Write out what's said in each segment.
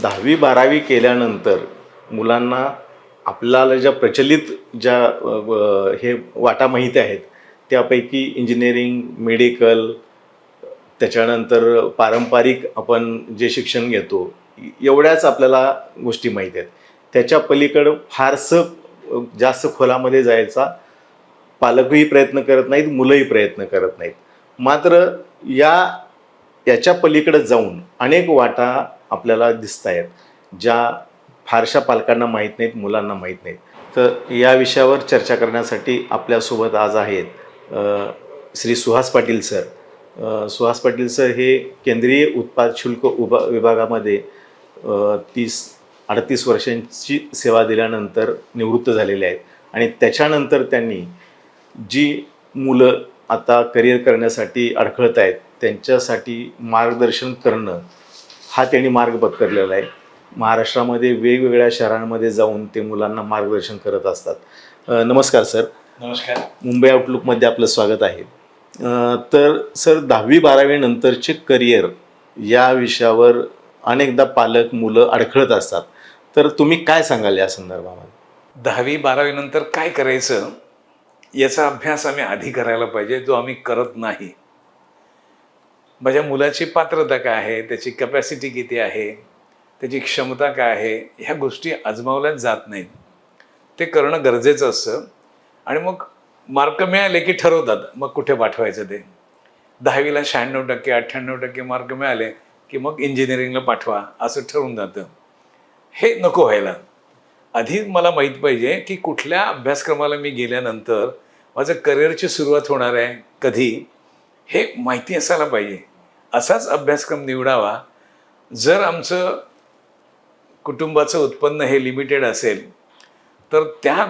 10वी-12वी केल्यानंतर मुलांना आपल्याला ज्या प्रचलित ज्या हे वाटा माहिती आहेत, त्यापैकी इंजिनिअरिंग, मेडिकल, त्याच्यानंतर पारंपरिक आपण जे शिक्षण घेतो, एवढ्याच आपल्याला गोष्टी माहीत आहेत. त्याच्या पलीकडं फारसं जास्त खोलामध्ये जायचा पालकही प्रयत्न करत नाहीत, मुलंही प्रयत्न करत नाहीत. मात्र याच्या पलीकडे जाऊन अनेक वाटा आपल्याला दिसत आहेत, ज्या फारशा पालकांना माहीत नाहीत, मुलांना माहीत नाहीत. तर या विषयावर चर्चा करण्यासाठी आपल्यासोबत आज आहेत श्री सुहास पाटील सर. सुहास पाटील सर हे केंद्रीय उत्पाद शुल्क विभागामध्ये 38 वर्षांची सेवा दिल्यानंतर निवृत्त झालेले आहेत. आणि त्याच्यानंतर त्यांनी जी मुलं आता करिअर करण्यासाठी अडखळत आहेत त्यांच्यासाठी मार्गदर्शन करणं हा त्यांनी मार्ग पत्करलेला आहे. महाराष्ट्रामध्ये वेगवेगळ्या शहरांमध्ये जाऊन ते मुलांना मार्गदर्शन करत असतात. नमस्कार सर. नमस्कार. मुंबई आउटलुकमध्ये आपलं स्वागत आहे. तर सर, 10वी-12वी नंतरचे करिअर या विषयावर अनेकदा पालक मुलं अडखळत असतात, तर तुम्ही काय सांगाल या संदर्भामध्ये? 10वी-12वी नंतर काय करायचं याचा अभ्यास आम्ही आधी करायला पाहिजे, जो आम्ही करत नाही. माझ्या मुलाची पात्रता काय आहे, त्याची कॅपॅसिटी किती आहे, त्याची क्षमता काय आहे, ह्या गोष्टी आजमावल्याच जात नाहीत. ते करणं गरजेचं असतं. आणि मग मार्क मिळाले की ठरवतात मग कुठे पाठवायचं ते. 10वीला 96%, 98% मार्क मिळाले की मग इंजिनिअरिंगला पाठवा असं ठरवून जातं. हे नको व्हायला. आधी मला माहीत पाहिजे की कुठल्या अभ्यासक्रमाला मी गेल्यानंतर माझं करिअरची सुरुवात होणार आहे कधी, हे माहिती असायला पाहिजे. असाच अभ्यासक्रम निवडावा. जर आमचं कुटुंबाचं उत्पन्न हे लिमिटेड असेल तर त्या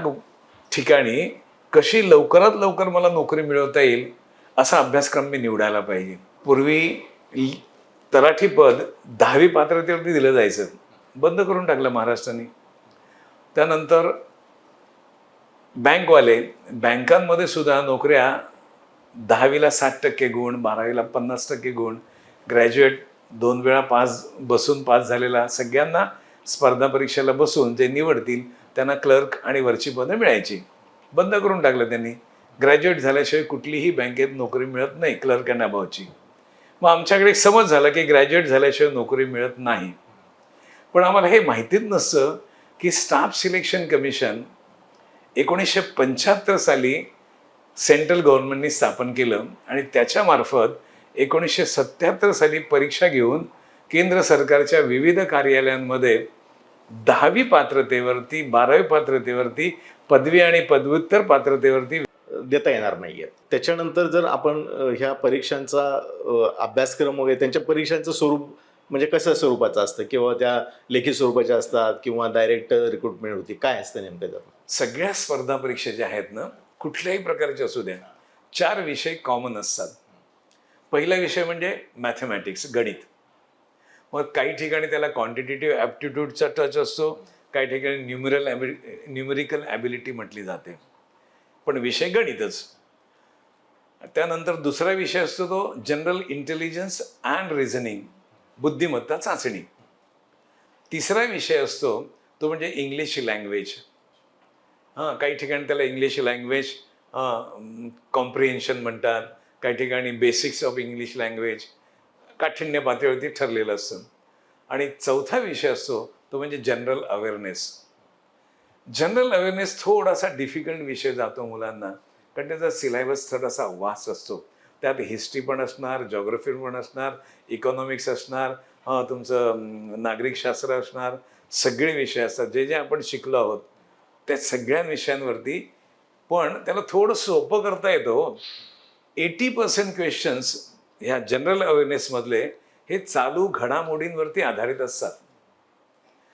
ठिकाणी कशी लवकरात लवकर मला नोकरी मिळवता येईल असा अभ्यासक्रम मी निवडायला पाहिजे. पूर्वी तलाठी पद 10वी पात्रतेवरती दिलं जायचं, बंद करून टाकलं महाराष्ट्राने. त्यानंतर बँकांमध्ये सुद्धा नोकऱ्या 10वीला 60% गुण, 12वीला 50% गुण, ग्रॅज्युएट 2 वेळा बसून पास झालेला सगळ्यांना स्पर्धा परीक्षेला बसून जे निवडतील त्यांना क्लर्क आणि वरची पदं मिळायची. बंद करून टाकलं त्यांनी. ग्रॅज्युएट झाल्याशिवाय कुठलीही बँकेत नोकरी मिळत नाही क्लर्क अँड अबावची. मग आमच्याकडे एक समज झाला की ग्रॅज्युएट झाल्याशिवाय नोकरी मिळत नाही. पण आम्हाला हे माहितीच नसतं की स्टाफ सिलेक्शन कमिशन 1975 साली सेंट्रल गव्हर्नमेंटनी स्थापन केलं आणि त्याच्यामार्फत 1977 साली परीक्षा घेऊन केंद्र सरकारच्या विविध कार्यालयांमध्ये 10वी पात्रतेवरती, 12वी पात्रतेवरती, पदवी आणि पदव्युत्तर पात्रतेवरती देता येणार नाही आहे. त्याच्यानंतर जर आपण ह्या परीक्षांचा अभ्यासक्रम वगैरे, त्यांच्या परीक्षांचं स्वरूप म्हणजे कसं स्वरूपाचं असतं, किंवा त्या लेखी स्वरूपाच्या असतात किंवा डायरेक्ट रिक्रुटमेंट होती, काय असतं नेमकं त्यात? सगळ्या स्पर्धा परीक्षा ज्या आहेत ना, कुठल्याही प्रकारच्या असू द्या, 4 विषय कॉमन असतात. पहिला विषय म्हणजे मॅथमॅटिक्स, गणित. मग काही ठिकाणी त्याला क्वांटिटेटिव्ह ॲप्टिट्यूडचा टच असतो, काही ठिकाणी न्यूमेरिकल ॲबिलिटी म्हटली जाते, पण विषय गणितच. त्यानंतर दुसरा विषय असतो तो जनरल इंटेलिजन्स अँड रिझनिंग, बुद्धिमत्ता चाचणी. तिसरा विषय असतो तो म्हणजे इंग्लिश लँग्वेज. काही ठिकाणी त्याला इंग्लिश लँग्वेज कॉम्प्रिहेन्शन म्हणतात, काही ठिकाणी बेसिक्स ऑफ इंग्लिश लँग्वेज, काठिण्य पातळीवरती ठरलेलं असतं. आणि चौथा विषय असतो तो म्हणजे जनरल अवेअरनेस. जनरल अवेअरनेस थोडासा डिफिकल्ट विषय जातो मुलांना, कारण त्याचा सिलेबस थोडासा वास्ट असतो. त्यात हिस्ट्री पण असणार, जॉग्रफी पण असणार, इकॉनॉमिक्स असणार, तुमचं नागरिकशास्त्र असणार, सगळे विषय असतात. जे जे आपण शिकलो आहोत त्या सगळ्या विषयांवरती. पण त्याला थोडं सोपं करता येतं. 80% क्वेश्चन्स ह्या जनरल अवेअरनेसमधले हे चालू घडामोडींवरती आधारित असतात.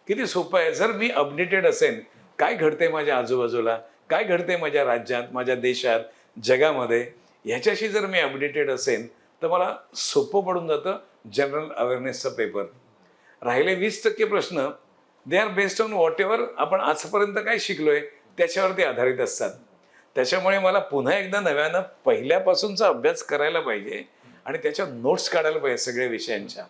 किती सोपं आहे. जर मी अपडेटेड असेल, काय घडते माझ्या आजूबाजूला, काय घडते माझ्या राज्यात, माझ्या देशात, जगामध्ये, ह्याच्याशी जर मी अपडेटेड असेल तर मला सोपं पडून जातं जनरल अवेअरनेसचा पेपर. राहिले 20% प्रश्न they are based on what ever आपण आजपर्यंत काय शिकलोय त्याच्यावरती आधारित असतात. त्याच्यामुळे मला पुन्हा एकदा नव्यानं पहिल्यापासूनचा अभ्यास करायला पाहिजे आणि त्याच्या नोट्स काढायला पाहिजे सगळ्या विषयांच्या.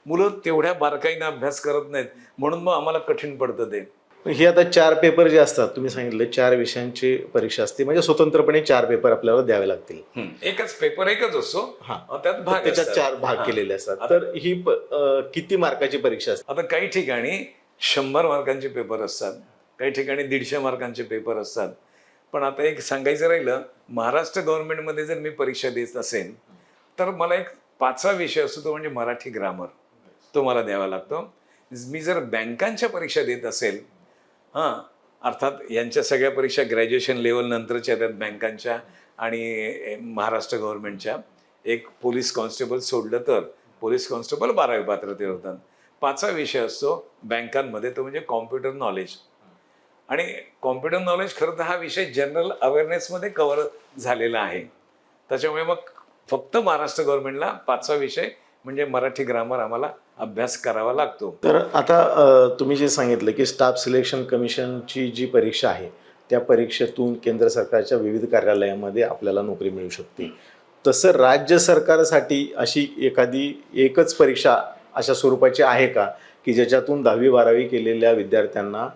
मुलं तेवढ्या बारकाईनं अभ्यास करत नाहीत, म्हणून मग आम्हाला कठीण पडतं ते. हे आता 4 पेपर जे असतात, तुम्ही सांगितलं 4 विषयांची परीक्षा असते, म्हणजे स्वतंत्रपणे 4 पेपर आपल्याला द्यावे लागतील. एकच पेपर एकच असतो, हा. त्यात भाग त्याच्यात असतात. 4 भाग हा. केलेले असतात. तर ही किती मार्काची परीक्षा असते? आता काही ठिकाणी 100 मार्कांचे पेपर असतात, काही ठिकाणी 150 मार्कांचे पेपर असतात. पण आता एक सांगायचं राहिलं, महाराष्ट्र गव्हर्नमेंटमध्ये जर मी परीक्षा देत असेल तर मला एक 5वा विषय असतो, तो म्हणजे मराठी ग्रामर. तो मला द्यावा लागतो. मी जर बँकांच्या परीक्षा देत असेल, अर्थात यांच्या सगळ्या परीक्षा ग्रॅज्युएशन लेवल नंतरच्या त्यात बँकांच्या आणि महाराष्ट्र गव्हर्नमेंटच्या, एक पोलीस कॉन्स्टेबल सोडलं तर पोलीस कॉन्स्टेबल 12वी पात्रतेवर होतात. 5वा विषय असतो बँकांमध्ये, तो म्हणजे कॉम्प्युटर नॉलेज. आणि कॉम्प्युटर नॉलेज खरं तर हा विषय जनरल अवेअरनेसमध्ये कव्हर झालेला आहे. त्याच्यामुळे मग फक्त महाराष्ट्र गव्हर्नमेंटला 5वा विषय म्हणजे मराठी ग्रामर आम्हाला अभ्यास करावा लागतो. तर आता तुम्ही जे सांगितलं की स्टाफ सिलेक्शन कमिशनची जी परीक्षा आहे, त्या परीक्षेतून केंद्र सरकारच्या विविध कार्यालयामध्ये आपल्याला नोकरी मिळू शकते. तसं राज्य सरकारसाठी अशी एखादी एकच परीक्षा अशा स्वरूपाची आहे का, की ज्याच्यातून 10वी-12वी केलेल्या विद्यार्थ्यांना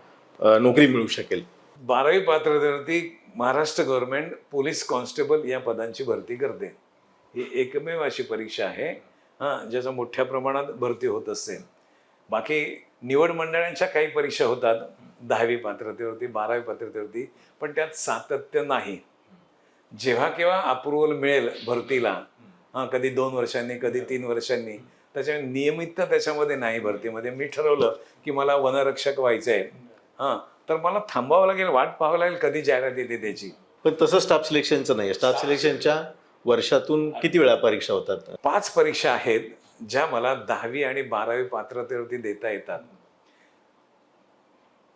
नोकरी मिळू शकेल? 12वी पात्रतेवरती महाराष्ट्र गव्हर्नमेंट पोलीस कॉन्स्टेबल या पदांची भरती करते. ही एकमेव अशी परीक्षा आहे ज्याचा मोठ्या प्रमाणात भरती होत असते. बाकी निवड मंडळांच्या काही परीक्षा होतात 10वी पात्रतेवरती, 12वी पात्रतेवरती, पण त्यात सातत्य नाही. जेव्हा केव्हा अप्रुव्हल मिळेल भरतीला, कधी 2 वर्षांनी, कधी 3 वर्षांनी, त्याच्यामुळे नियमितता त्याच्यामध्ये नाही. भरतीमध्ये मी ठरवलं की मला वनरक्षक व्हायचं आहे, तर मला थांबावं लागेल, वाट पाहावं लागेल कधी जाहिरात येते त्याची. पण तसं स्टाफ सिलेक्शनचं नाही. स्टाफ सिलेक्शनच्या वर्षातून किती वेळा परीक्षा होतात? 5 परीक्षा आहेत ज्या मला 10वी आणि 12वी पात्रतेवरती देता येतात.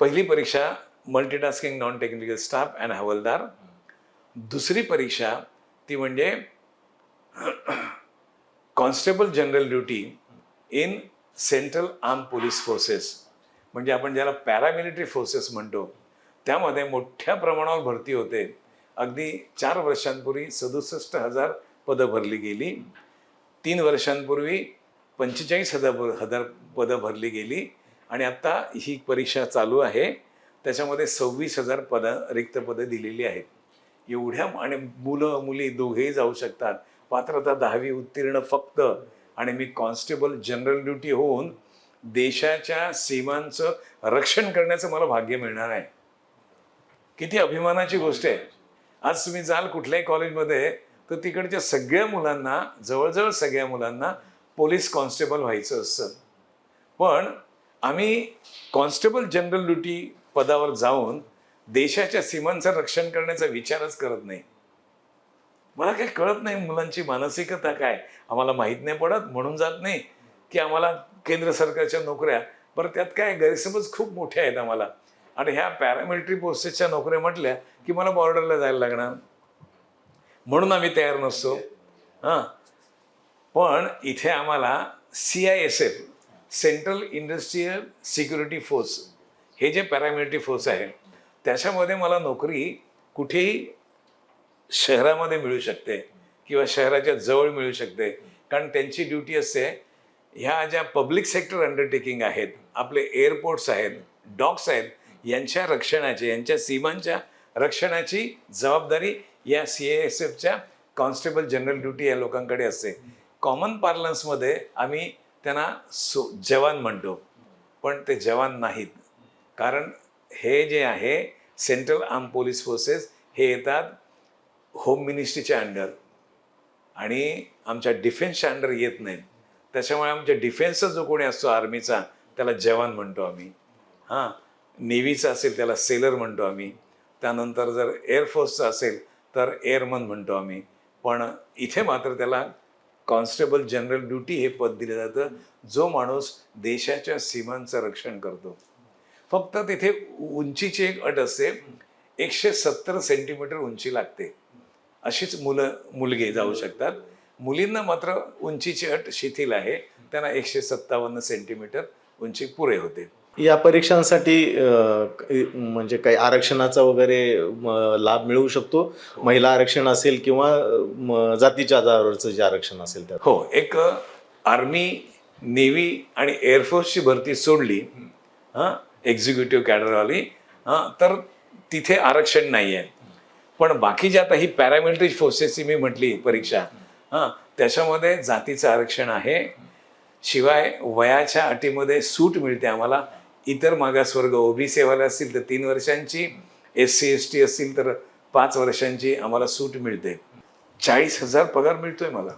पहिली परीक्षा multitasking non technical staff and हवालदार. दुसरी परीक्षा ती म्हणजे constable general duty in central arm police forces, म्हणजे आपण ज्याला पॅरामिलिटरी फोर्सेस म्हणतो. त्यामध्ये मोठ्या प्रमाणावर भरती होते. अगदी 4 वर्षांपूर्वी 67,000 पदं भरली गेली. 3 वर्षांपूर्वी 45,000 पदं भरली गेली. आणि आत्ता ही परीक्षा चालू आहे, त्याच्यामध्ये 26,000 रिक्त पदं दिलेली आहेत. एवढ्या, आणि मुलं मुली दोघेही जाऊ शकतात. पात्रता 10वी उत्तीर्ण फक्त. आणि मी कॉन्स्टेबल जनरल ड्युटी होऊन देशाच्या सीमांचं रक्षण करण्याचं मला भाग्य मिळणार आहे. किती अभिमानाची गोष्ट आहे. आज तुम्ही जाल कुठल्याही कॉलेजमध्ये तर तिकडच्या सगळ्या मुलांना, जवळजवळ सगळ्या मुलांना पोलीस कॉन्स्टेबल व्हायचं असतं. पण आम्ही कॉन्स्टेबल जनरल ड्युटी पदावर जाऊन देशाच्या सीमांचं रक्षण करण्याचा विचारच करत नाही. मला काही कळत नाही मुलांची मानसिकता काय, आम्हाला माहीत नाही पडत म्हणून जात नाही, की आम्हाला केंद्र सरकारच्या नोकऱ्या, बरं त्यात काय गैरसमज खूप मोठे आहेत आम्हाला. आणि ह्या पॅरामिलिटरी फोर्सेसच्या नोकऱ्या म्हटल्या की मला बॉर्डरला जायला लागणार, म्हणून आम्ही तयार नसतो. पण इथे आम्हाला CISF, central industrial security force, हे जे पॅरामिलिटरी फोर्स आहे त्याच्यामध्ये मला नोकरी कुठेही शहरामध्ये मिळू शकते किंवा शहराच्या जवळ मिळू शकते. कारण त्यांची ड्युटी असते, ह्या ज्या पब्लिक सेक्टर अंडरटेकिंग आहेत, आपले एअरपोर्ट्स आहेत, डॉक्स आहेत, यांच्या रक्षणाची, यांच्या सीमांच्या रक्षणाची जबाबदारी या CISFच्या कॉन्स्टेबल जनरल ड्युटी या लोकांकडे असते. कॉमन पार्लन्समध्ये आम्ही त्यांना जवान म्हणतो, पण ते जवान नाहीत. कारण हे जे आहे सेंट्रल आर्म पोलीस फोर्सेस, हे येतात होम मिनिस्ट्रीच्या अंडर आणि आमच्या डिफेन्सच्या अंडर येत नाहीत. त्याच्यामुळे आमच्या डिफेन्सचा जो कोणी असतो आर्मीचा, त्याला जवान म्हणतो आम्ही. नेव्हीचा असेल त्याला सेलर म्हणतो आम्ही. त्यानंतर जर एअरफोर्सचा असेल तर एअरमन म्हणतो आम्ही. पण इथे मात्र त्याला कॉन्स्टेबल जनरल ड्युटी हे पद दिलं जातं, जो माणूस देशाच्या सीमांचं रक्षण करतो. फक्त तिथे उंचीची एक अट असते, 170 सेंटीमीटर उंची लागते. अशीच मुलगे जाऊ शकतात. मुलींना मात्र उंचीची अट शिथिल आहे, त्यांना 157 सेंटीमीटर उंची पुरे होते. या परीक्षांसाठी म्हणजे काही आरक्षणाचा वगैरे लाभ मिळू शकतो? महिला आरक्षण असेल किंवा जातीच्या आधारावरचं जे आरक्षण असेल त्यात? हो, एक आर्मी नेव्ही आणि एअरफोर्सची भरती सोडली, हां, एक्झिक्युटिव्ह कॅडरवाली, हां, तर तिथे आरक्षण नाही आहे. पण बाकी जे आता ही पॅरामिलिटरी फोर्सेसची मी म्हटली परीक्षा, हां, त्याच्यामध्ये जातीचं आरक्षण आहे. शिवाय वयाच्या अटीमध्ये सूट मिळते आम्हाला. इतर मागासवर्ग ओबीसीवाले असतील तर 3 वर्षांची, SC ST असतील तर 5 वर्षांची आम्हाला सूट मिळते. 40,000 पगार मिळतोय मला.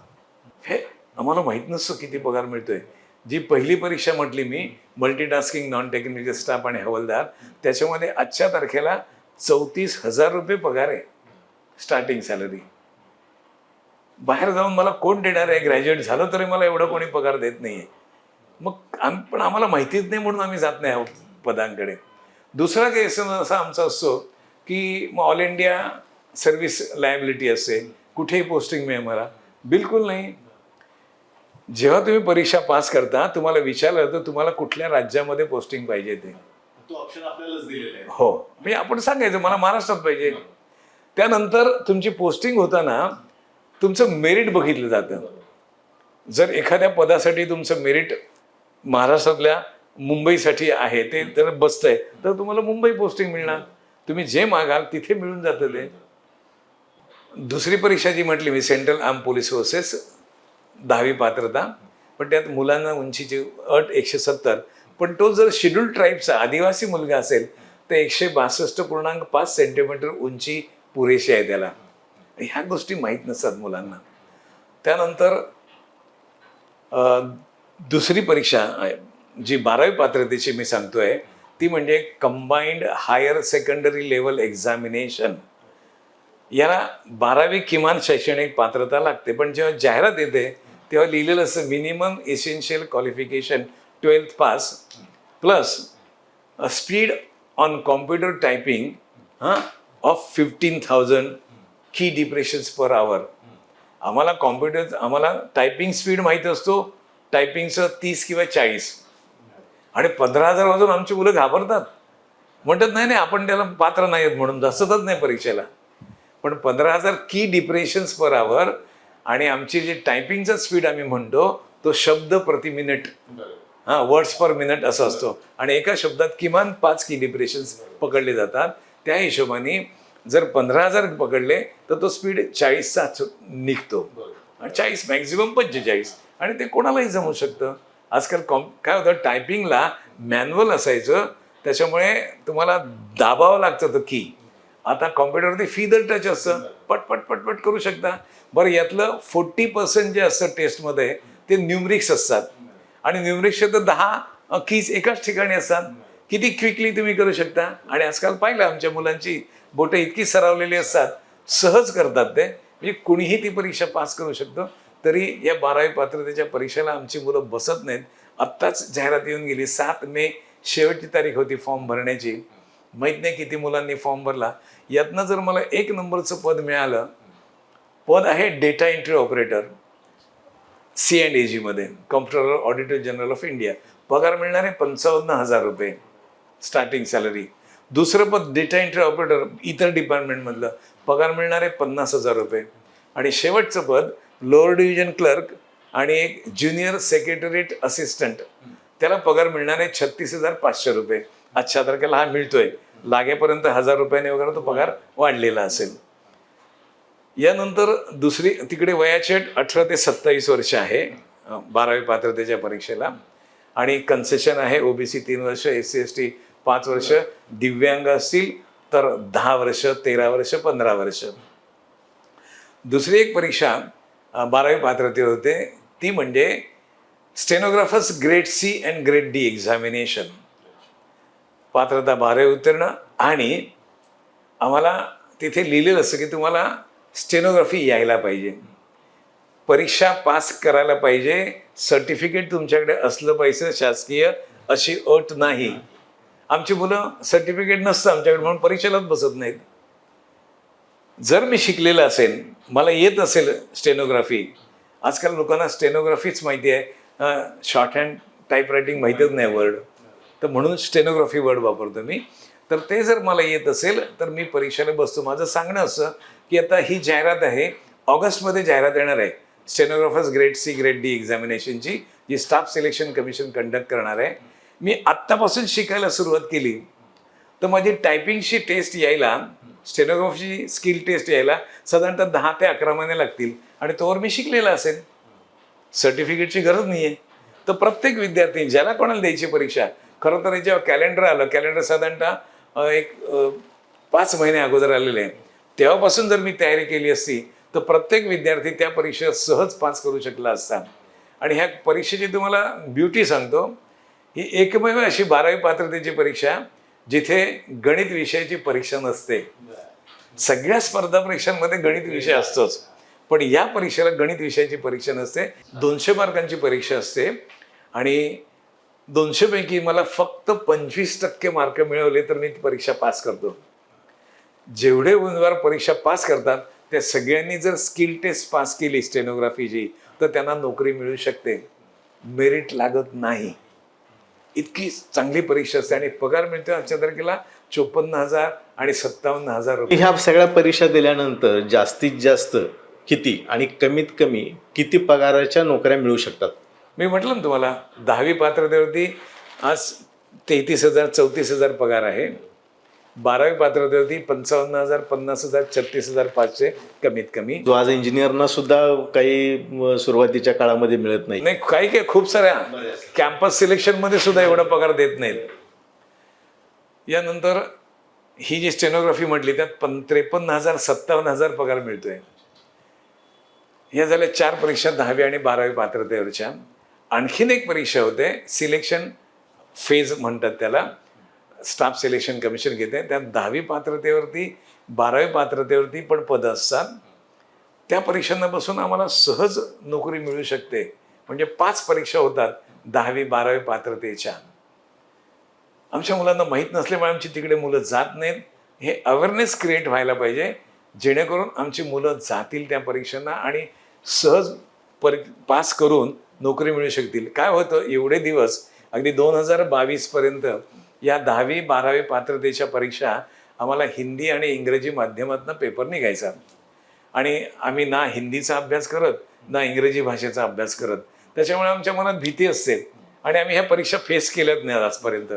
हे आम्हाला माहीत नसतं किती पगार मिळतोय. जी पहिली परीक्षा म्हटली मी, मल्टीटास्किंग नॉन टेक्निकल स्टाफ आणि हवालदार, त्याच्यामध्ये आजच्या तारखेला 34,000 रुपये पगार आहे स्टार्टिंग सॅलरी. बाहेर जाऊन मला कोण देणार आहे? ग्रॅज्युएट झालं तरी मला एवढा कोणी पगार देत नाहीये. मग पण आम्हाला माहितीच नाही म्हणून आम्ही जात नाही आहोत पदांकडे. दुसरा केस असा आमचा असतो की मग ऑल इंडिया सर्व्हिस लायबिलिटी असते, कुठेही पोस्टिंग मिळेल मला? बिलकुल नाही. जेव्हा तुम्ही परीक्षा पास करता तुम्हाला विचारलं तर तुम्हाला कुठल्या राज्यामध्ये पोस्टिंग पाहिजे ते, तो ऑप्शन आपल्यालाच दिलेला आहे. हो, म्हणजे आपण सांगायचं मला महाराष्ट्रात पाहिजे. त्यानंतर तुमची पोस्टिंग होताना तुमचं मेरिट बघितलं जातं. जर एखाद्या पदासाठी तुमचं मेरिट महाराष्ट्रातल्या मुंबईसाठी आहे, ते जर बसतंय तर तुम्हाला मुंबई पोस्टिंग मिळणार. तुम्ही जे मागाल तिथे मिळून जातं ते. दुसरी परीक्षा जी म्हटली मी, सेंट्रल आर्म पोलीस फोर्सेस, 10वी पात्रता, पण त्यात मुलांना उंचीची अट 170. पण तो जर शेड्यूल ट्राईबचा आदिवासी मुलगा असेल तर 162.5 सेंटीमीटर उंची पुरेशी आहे त्याला. ह्या गोष्टी माहीत नसतात मुलांना. त्यानंतर दुसरी परीक्षा जी 12वी पात्रतेची मी सांगतोय ती म्हणजे combined higher secondary level examination. याला 12वी किमान शैक्षणिक पात्रता लागते. पण जेव्हा जाहिरात येते तेव्हा लिहिलेलं असतं minimum essential qualification 12th pass plus speed on computer typing of 15,000 की डिप्रेशन्स पर आवर. आम्हाला टायपिंग स्पीड माहीत असतो, टायपिंगचं 30 किंवा 40, आणि 15,000 वाजून आमची मुलं घाबरतात, म्हणतात नाही नाही आपण त्याला पात्र नाही आहेत म्हणून जास्तच नाही परीक्षेला. पण 15,000 की डिप्रेशन्स पर आवर आणि आमची जी टायपिंगचा स्पीड आम्ही म्हणतो तो शब्द प्रति मिनिट, वर्ड्स पर मिनिट असं असतो, आणि एका शब्दात किमान 5 की डिप्रेशन्स पकडले जातात. त्या हिशोबाने जर 15,000 पकडले तर तो स्पीड 40चा निघतो, आणि 40 मॅक्झिमम 45, आणि ते कोणालाही जमू शकतं. आजकाल काय होतं, टायपिंगला मॅन्युअल असायचं त्याच्यामुळे तुम्हाला दाबावं लागतं की. आता कॉम्प्युटरवरती फीदर टच असतं, पटपट पटपट करू शकता. बरं, यातलं 40% जे असतं टेस्टमध्ये ते न्यूमरिक्स असतात, आणि न्यूमरिक्सचे तर 10 कीज एकाच ठिकाणी असतात. किती क्विकली तुम्ही करू शकता. आणि आजकाल पाहिलं आमच्या मुलांची बोटं इतकी सरावलेली असतात, सहज करतात ते. म्हणजे कुणीही ती परीक्षा पास करू शकतो. तरी या 12वी पात्रतेच्या परीक्षेला आमची मुलं बसत नाहीत. आत्ताच जाहिरात येऊन गेली, 7 मे शेवटची तारीख होती फॉर्म भरण्याची. माहीत नाही किती मुलांनी फॉर्म भरला. यातनं जर मला 1 नंबरचं पद मिळालं, पद आहे डेटा एंट्री ऑपरेटर C&AG मध्ये, computer auditor general of India. पगार मिळणार आहे 55,000 रुपये स्टार्टिंग सॅलरी. दुसरं पद डेटा एंट्री ऑपरेटर इतर डिपार्टमेंटमधलं, पगार मिळणार आहे 50,000 रुपये. आणि शेवटचं पद लोअर डिव्हिजन क्लर्क आणि एक ज्युनियर सेक्रेटरीट असिस्टंट, त्याला पगार मिळणार आहे 36,500 रुपये. आजच्या तारखेला हा मिळतोय. लागेपर्यंत 1,000 रुपयाने वगैरे तो पगार वाढलेला असेल. यानंतर दुसरी तिकडे वयाची अट 18 ते 27 वर्ष आहे 12वी पात्रतेच्या परीक्षेला, आणि कन्सेशन आहे OBC 3 वर्ष, SC ST 5 वर्ष, दिव्यांग असतील तर 10 वर्ष, 13 वर्ष, 15 वर्ष. दुसरी एक परीक्षा 12वी पात्रतेवर होते ती म्हणजे stenographers grade C and grade D examination. पात्रता 12वी उत्तीर्ण, आणि आम्हाला तिथे लिहिलेलं असतं की तुम्हाला स्टेनोग्राफी यायला पाहिजे, परीक्षा पास करायला पाहिजे, सर्टिफिकेट तुमच्याकडे असलं पाहिजे शासकीय, अशी अट नाही. आमची मुलं सर्टिफिकेट नसतं आमच्याकडे म्हणून परीक्षेलाच बसत नाहीत. जर मी शिकलेलं असेल, मला येत असेल स्टेनोग्राफी, आजकाल लोकांना स्टेनोग्राफीच माहिती आहे, शॉर्ट हँड टाईपरायटिंग माहितीच नाही वर्ड, तर म्हणून स्टेनोग्राफी वर्ड वापरतो मी. तर ते जर मला येत असेल तर मी परीक्षेला बसतो. माझं सांगणं असं की आता ही जाहिरात आहे, ऑगस्टमध्ये जाहिरात येणार आहे, stenographers grade C grade D एक्झामिनेशनची जी स्टाफ सिलेक्शन कमिशन कंडक्ट करणार आहे, मी आत्तापासून शिकायला सुरुवात केली तर माझी टायपिंगची टेस्ट यायला, स्टेनोग्राफची स्किल टेस्ट यायला साधारणतः 10 ते 11 महिने लागतील आणि तोवर मी शिकलेला असेल. सर्टिफिकेटची गरज नाही आहे. तर प्रत्येक विद्यार्थी ज्याला कोणाला द्यायची परीक्षा, खरं तर जेव्हा कॅलेंडर आलं, कॅलेंडर साधारणतः एक 5 महिने अगोदर आलेले आहे, तेव्हापासून जर मी तयारी केली असती तर प्रत्येक विद्यार्थी त्या परीक्षेत सहज पास करू शकला असता. आणि ह्या परीक्षेची तुम्हाला ब्युटी सांगतो, ही एकमेव अशी 12वी पात्रतेची परीक्षा जिथे गणित विषयाची परीक्षा नसते. सगळ्या स्पर्धा परीक्षांमध्ये गणित विषय असतोच, पण या परीक्षेला गणित विषयाची परीक्षा नसते. 200 मार्कांची परीक्षा असते आणि 200 पैकी मला फक्त 25% मार्क मिळवले तर मी ती परीक्षा पास करतो. जेवढे उमेदवार परीक्षा पास करतात त्या सगळ्यांनी जर स्किल टेस्ट पास केली स्टेनोग्राफीची तर त्यांना नोकरी मिळू शकते. मेरिट लागत नाही. इतकी चांगली परीक्षा असते आणि पगार मिळतो आजच्या तारखेला 54,000 आणि 57,000 रुपये. ह्या सगळ्या परीक्षा दिल्यानंतर जास्तीत जास्त किती आणि कमीत कमी किती पगाराच्या नोकऱ्या मिळू शकतात? मी म्हटलं ना तुम्हाला, 10वी पात्रतेवरती आज 33,000 34,000 पगार आहे. 12वी पात्रतेवरती 55,000 50,000 36,500 कमीत कमी. जो आज इंजिनियरना सुद्धा काही सुरुवातीच्या काळामध्ये मिळत नाही. नाही, काही काही खूप साऱ्या कॅम्पस सिलेक्शन मध्ये सुद्धा एवढा पगार देत नाहीत. यानंतर ही जी स्टेनोग्राफी म्हटली त्यात 53,000 57,000 पगार मिळतोय. या झाल्या 4 परीक्षा 10वी आणि 12वी पात्रतेवरच्या. आणखीन एक परीक्षा होते, सिलेक्शन फेज म्हणतात त्याला, स्टाफ सिलेक्शन कमिशन घेते. त्यात 10वी पात्रतेवरती 12वी पात्रतेवरती पण पदं असतात. त्या परीक्षांना बसून आम्हाला सहज नोकरी मिळू शकते. म्हणजे 5 परीक्षा होतात 10वी 12वी पात्रतेच्या. आमच्या मुलांना माहीत नसल्यामुळे आमची तिकडे मुलं जात नाहीत. हे अवेअरनेस क्रिएट व्हायला पाहिजे जेणेकरून आमची मुलं जातील त्या परीक्षांना आणि सहज पास करून नोकरी मिळू शकतील. काय होतं, एवढे दिवस अगदी 2022 पर्यंत या 10वी 12वी पात्रतेच्या परीक्षा आम्हाला हिंदी आणि इंग्रजी माध्यमातून पेपर निघायचा आणि आम्ही ना हिंदीचा अभ्यास करत ना इंग्रजी भाषेचा अभ्यास करत. त्याच्यामुळे आमच्या मनात भीती असते आणि आम्ही ह्या परीक्षा फेस केल्याच नाही आजपर्यंत.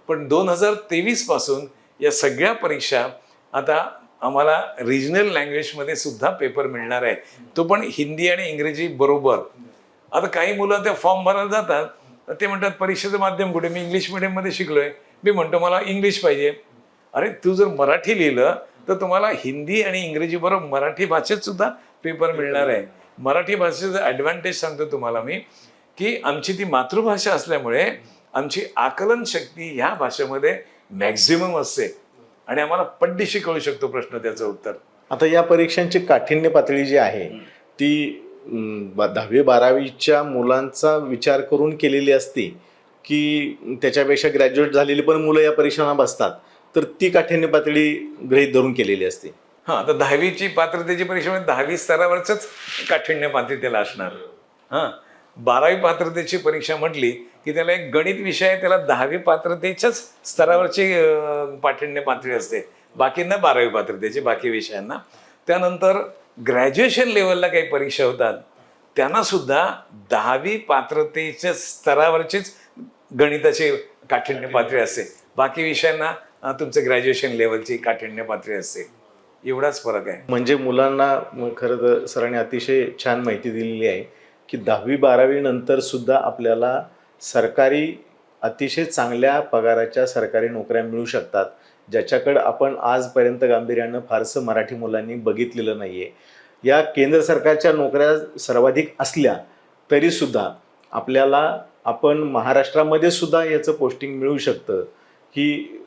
पण 2023 पासून या सगळ्या परीक्षा आता आम्हाला रिजनल लँग्वेजमध्ये सुद्धा पेपर मिळणार आहे, तो पण हिंदी आणि इंग्रजी बरोबर. आता काही मुलं त्या फॉर्म भरायला जातात, ते म्हणतात परीक्षेचं माध्यम कुठे, मी इंग्लिश मिडियममध्ये शिकलोय. मी म्हणतो मला इंग्लिश पाहिजे. अरे तू जर मराठी लिहिलं तर तुम्हाला हिंदी आणि इंग्रजी बरोबर मराठी भाषेत सुद्धा पेपर मिळणार आहे. मराठी भाषेचा ॲडव्हान्टेज सांगतो तुम्हाला मी, की आमची ती मातृभाषा असल्यामुळे आमची आकलन शक्ती ह्या भाषेमध्ये मॅक्झिमम असते आणि आम्हाला पटदिशी कळू शकतो प्रश्न, त्याचं उत्तर. आता या परीक्षांची काठिण्य पातळी जी आहे ती 10वी 12वीच्या मुलांचा विचार करून केलेली असते की त्याच्यापेक्षा ग्रॅज्युएट झालेली पण मुलं या परीक्षांना बसतात, तर ती काठिण्य पातळी गृहीत धरून केलेली असते? हां, तर 10वीची पात्रतेची परीक्षा म्हणजे 10वी स्तरावरच काठिण्य पात्रतेला असणार. हां, 12वी पात्रतेची परीक्षा म्हटली की त्याला एक गणित विषय आहे, त्याला 10वी पात्रतेच्याच स्तरावरची काठिण्य पातळी असते, बाकींना 12वी पात्रतेची बाकी विषयांना. त्यानंतर ग्रॅज्युएशन लेवलला काही परीक्षा होतात त्यांना सुद्धा 10वी पात्रतेच्या स्तरावरचीच गणिताची काठिण्य पातळी असते, बाकी विषयांना तुमचं ग्रॅज्युएशन लेवलची काठिण्य पातळी असते. एवढाच फरक आहे. म्हणजे मुलांना खरं तर सरांनी अतिशय छान माहिती दिलेली आहे की 10वी 12वी नंतर सुद्धा आपल्याला सरकारी अतिशय चांगल्या पगाराच्या सरकारी नोकऱ्या मिळू शकतात, ज्याच्याकडं आपण आजपर्यंत गांभीर्यानं फारसं मराठी मुलांनी बघितलेलं नाही आहे. या केंद्र सरकारच्या नोकऱ्या सर्वाधिक असल्या तरीसुद्धा आपल्याला आपण महाराष्ट्रामध्ये सुद्धा याचं पोस्टिंग मिळू शकतं. ही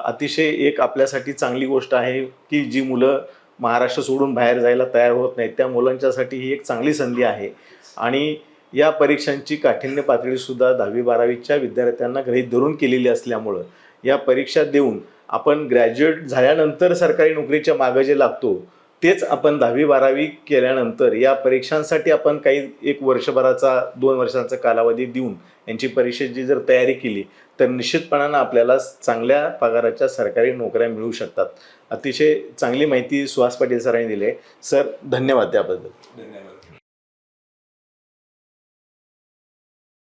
अतिशय एक आपल्यासाठी चांगली गोष्ट आहे की जी मुलं महाराष्ट्र सोडून बाहेर जायला तयार होत नाहीत त्या मुलांच्यासाठी ही एक चांगली संधी आहे. आणि या परीक्षांची काठिण्य पातळीसुद्धा 10वी 12वीच्या विद्यार्थ्यांना गृहीत धरून केलेली असल्यामुळं या परीक्षा देऊन आपण ग्रॅज्युएट झाल्यानंतर सरकारी नोकरीच्या मागं जे लागतो तेच आपण 10वी 12वी केल्यानंतर या परीक्षांसाठी आपण काही 1 वर्षभराचा 2 वर्षांचा कालावधी देऊन यांची परीक्षेची जर तयारी केली तर निश्चितपणानं आपल्याला चांगल्या पगाराच्या सरकारी नोकऱ्या मिळू शकतात. अतिशय चांगली माहिती सुहास पाटील सरांनी दिली आहे. सर, धन्यवाद त्याबद्दल. धन्यवाद.